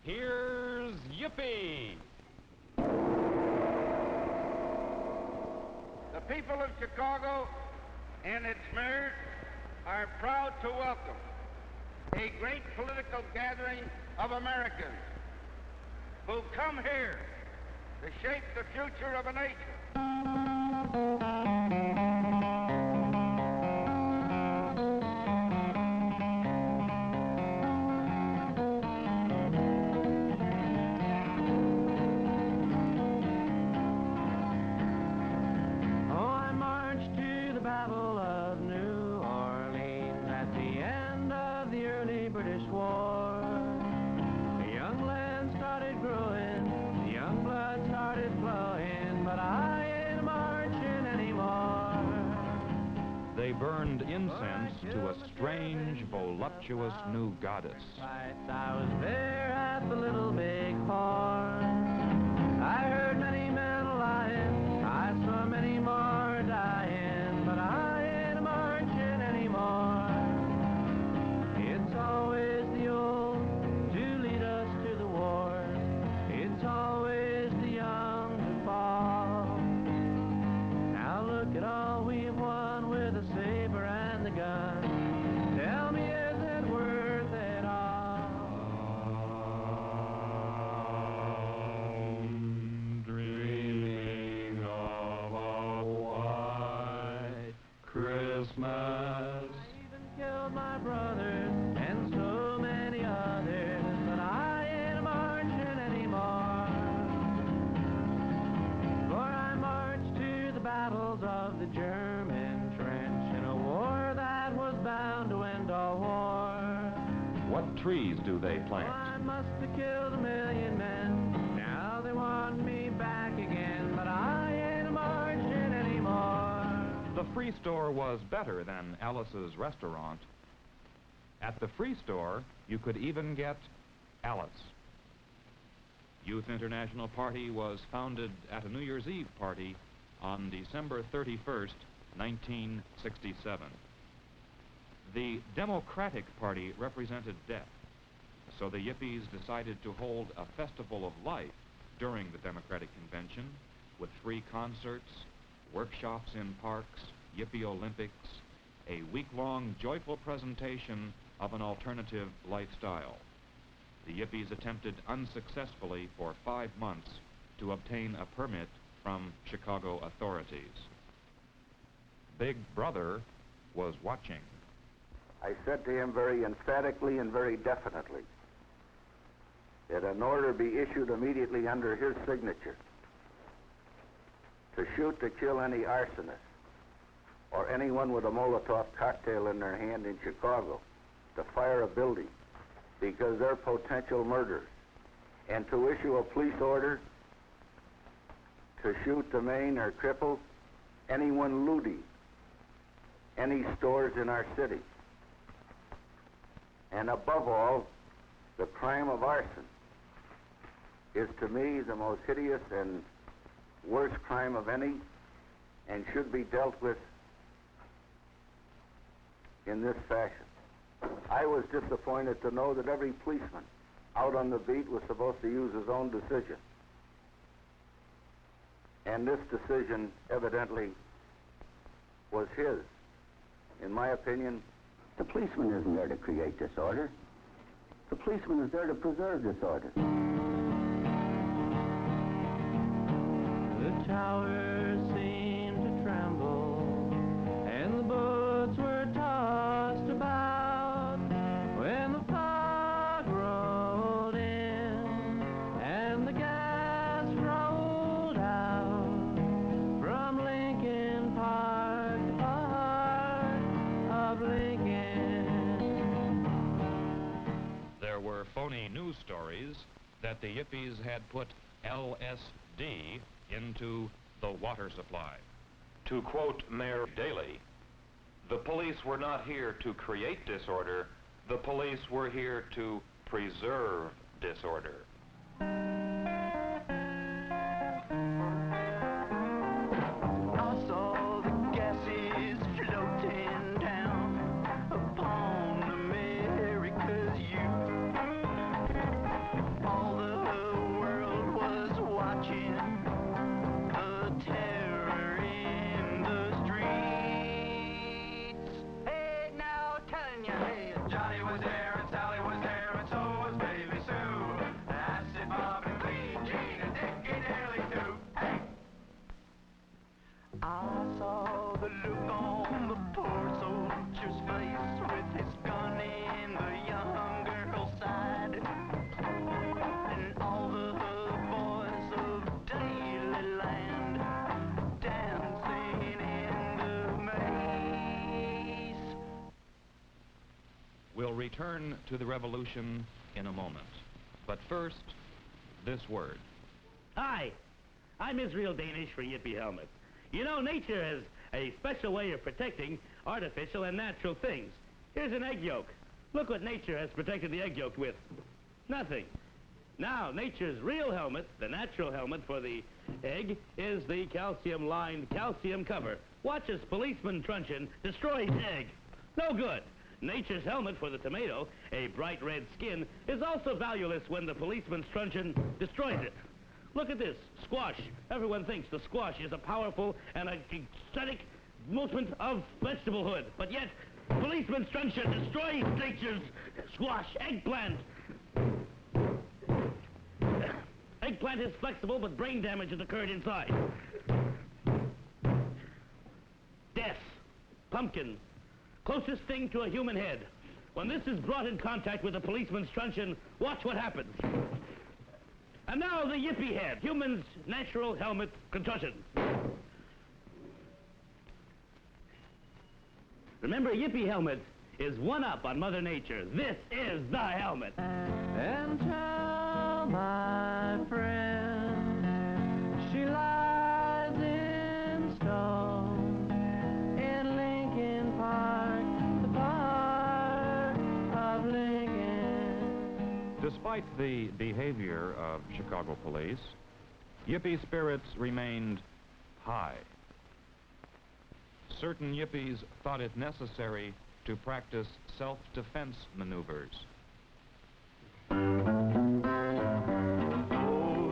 Here's Yippie! The people of Chicago and its mayors are proud to welcome a great political gathering of Americans who come here to shape the future of a nation. They burned incense to a strange, voluptuous new goddess. I was there at the Little Big Horn. I heard many men lying, I saw many more dying, but I ain't marching anymore. It's always the old to lead us to the war. It's always the young to fall. Now look at all we've won with the saber and the gun. Tell me, is it worth it all? I'm dreaming of a white Christmas. I even killed my brothers and so many others, but I ain't marching anymore. For I marched to the battles of the German trench in a war that was bound to end all war. What trees do they Oh, plant? I must have killed 1,000,000 men. Now they want me back again, but I ain't marching anymore. The Free Store was better than Alice's restaurant. At the Free Store, you could even get Alice. Youth International Party was founded at a New Year's Eve party on December 31st, 1967. The Democratic Party represented death, so the Yippies decided to hold a festival of life during the Democratic Convention with free concerts, workshops in parks, Yippie Olympics, a week-long joyful presentation of an alternative lifestyle. The Yippies attempted unsuccessfully for 5 months to obtain a permit from Chicago authorities. Big Brother was watching. I said to him very emphatically and very definitely that an order be issued immediately under his signature to shoot to kill any arsonist or anyone with a Molotov cocktail in their hand in Chicago, to fire a building because they're potential murderers, and to issue a police order to shoot, to maim, or cripple anyone looting any stores in our city. And above all, the crime of arson is to me the most hideous and worst crime of any, and should be dealt with in this fashion. I was disappointed to know that every policeman out on the beat was supposed to use his own decision. And this decision evidently was his. In my opinion, the policeman isn't there to create disorder. The policeman is there to preserve disorder. The towers seemed to tremble, and the boats were tossed about when the fog rolled in, and the gas rolled out from Lincoln Park, the heart of Lincoln. There were phony news stories that the Yippies had put LSD into the water supply. To quote Mayor Daley, "The police were not here to create disorder. The police were here to preserve disorder." I saw the gases floating down upon America's youth. All look on the poor soldier's face with his gun in the young girl's side. And all the boys of Daley land dancing in the maze. We'll return to the revolution in a moment. But first, this word. Hi, I'm Israel Danish for Yippie Helmet. You know, nature has a special way of protecting artificial and natural things. Here's an egg yolk. Look what nature has protected the egg yolk with. Nothing. Now, nature's real helmet, the natural helmet for the egg, is the calcium-lined calcium cover. Watch as policeman truncheon destroys egg. No good. Nature's helmet for the tomato, a bright red skin, is also valueless when the policeman's truncheon destroys it. Look at this, squash. Everyone thinks the squash is a powerful and aesthetic movement of vegetablehood, but yet policeman's truncheon destroys nature's squash. Eggplant. Eggplant is flexible, but brain damage has occurred inside. Death. Pumpkin. Closest thing to a human head. When this is brought in contact with a policeman's truncheon, watch what happens. And now the Yippie head, human's natural helmet concussion. Remember, Yippie Helmet is one up on Mother Nature. This is the helmet. And tell my friend she lies in stone in Lincoln Park, the park of Lincoln. Despite the behavior of Chicago police, Yippie spirits remained high. Certain Yippies thought it necessary to practice self-defense maneuvers. Oh,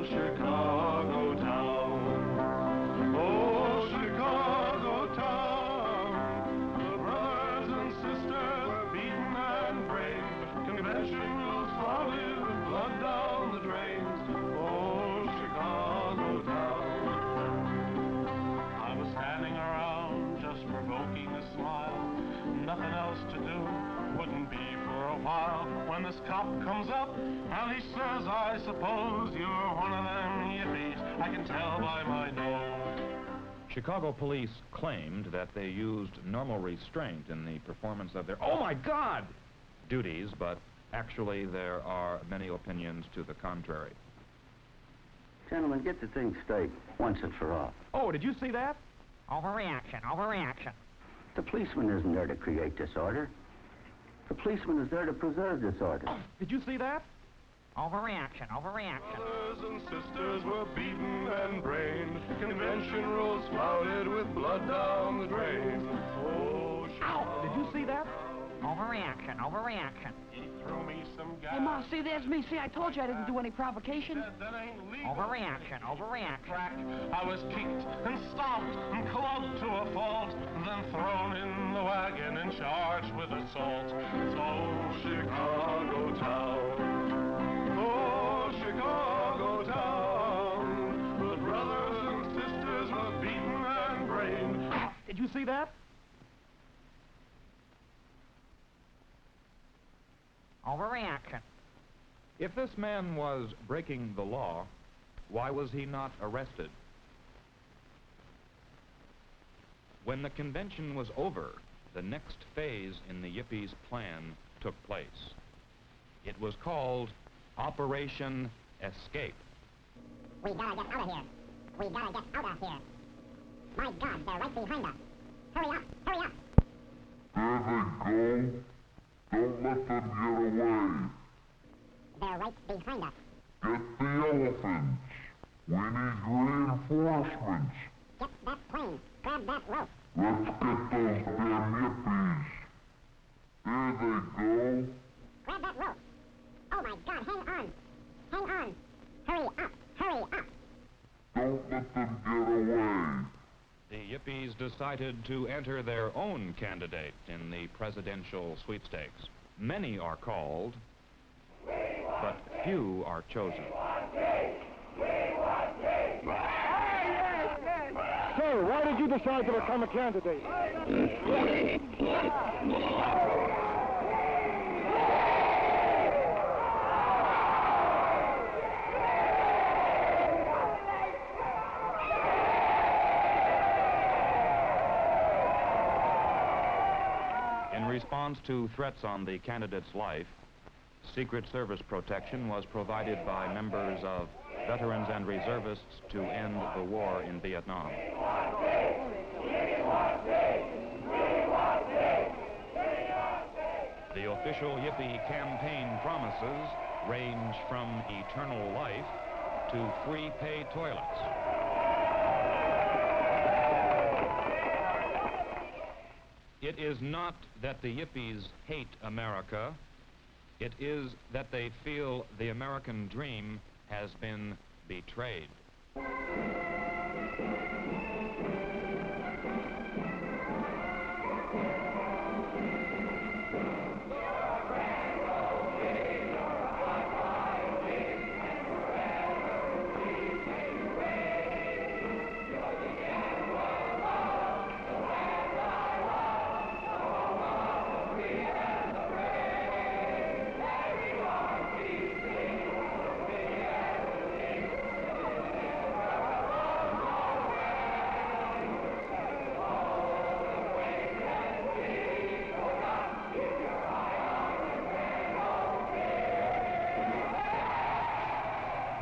Chicago town. Oh, Chicago town. The brothers and sisters were beaten and brave. Convention rules followed with blood down the drains. Oh, Chicago town. I was standing around just provoking a smile. Nothing else to do, wouldn't be for a while, when this cop comes up and he says, I suppose you're one of them Yippies, I can tell by my nose. Chicago police claimed that they used normal restraint in the performance of their, oh my God, duties, but actually there are many opinions to the contrary. Gentlemen, get the thing straight, once and for all. Oh, did you see that? Overreaction, overreaction. The policeman isn't there to create disorder. The policeman is there to preserve disorder. Oh, did you see that? Overreaction, overreaction. Brothers and sisters were beaten and brained. Convention rules flouted with blood down the drain. Oh, Ow! Did you see that? Overreaction, overreaction. He threw me some gas. Hey, Ma, see, there's me. See, I told you I didn't do any provocation. Said that ain't legal. Overreaction, overreaction. Crack. I was kicked and stopped and clubbed to a fault, then thrown in the wagon and charged with assault. So Chicago town, oh Chicago town, the brothers and sisters were beaten and brained. Did you see that? Overreaction. If this man was breaking the law, why was he not arrested? When the convention was over, the next phase in the Yippies' plan took place. It was called Operation Escape. We gotta get out of here. We gotta get out of here. My God, they're right behind us. Hurry up, hurry up. There they go. Don't let them get away. They're right behind us. Get the elephants. We need reinforcements. Get that plane. Grab that rope. Let's get those damn Yippies. There they go. Grab that rope. Oh my God, hang on. Hang on. Hurry up, hurry up. Don't let them get away. The Yippies decided to enter their own candidate in the presidential sweepstakes. Many are called, but few are chosen. So Sir, why did you decide to become a candidate? In response to threats on the candidate's life, Secret Service protection was provided by members of veterans and reservists to end the war in Vietnam. The official Yippie campaign promises range from eternal life to free pay toilets. It is not that the Yippies hate America. It is that they feel the American dream has been betrayed.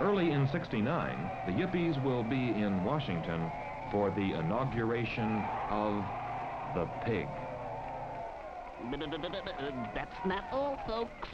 Early in '69, the Yippies will be in Washington for the inauguration of the pig. That's not all, folks.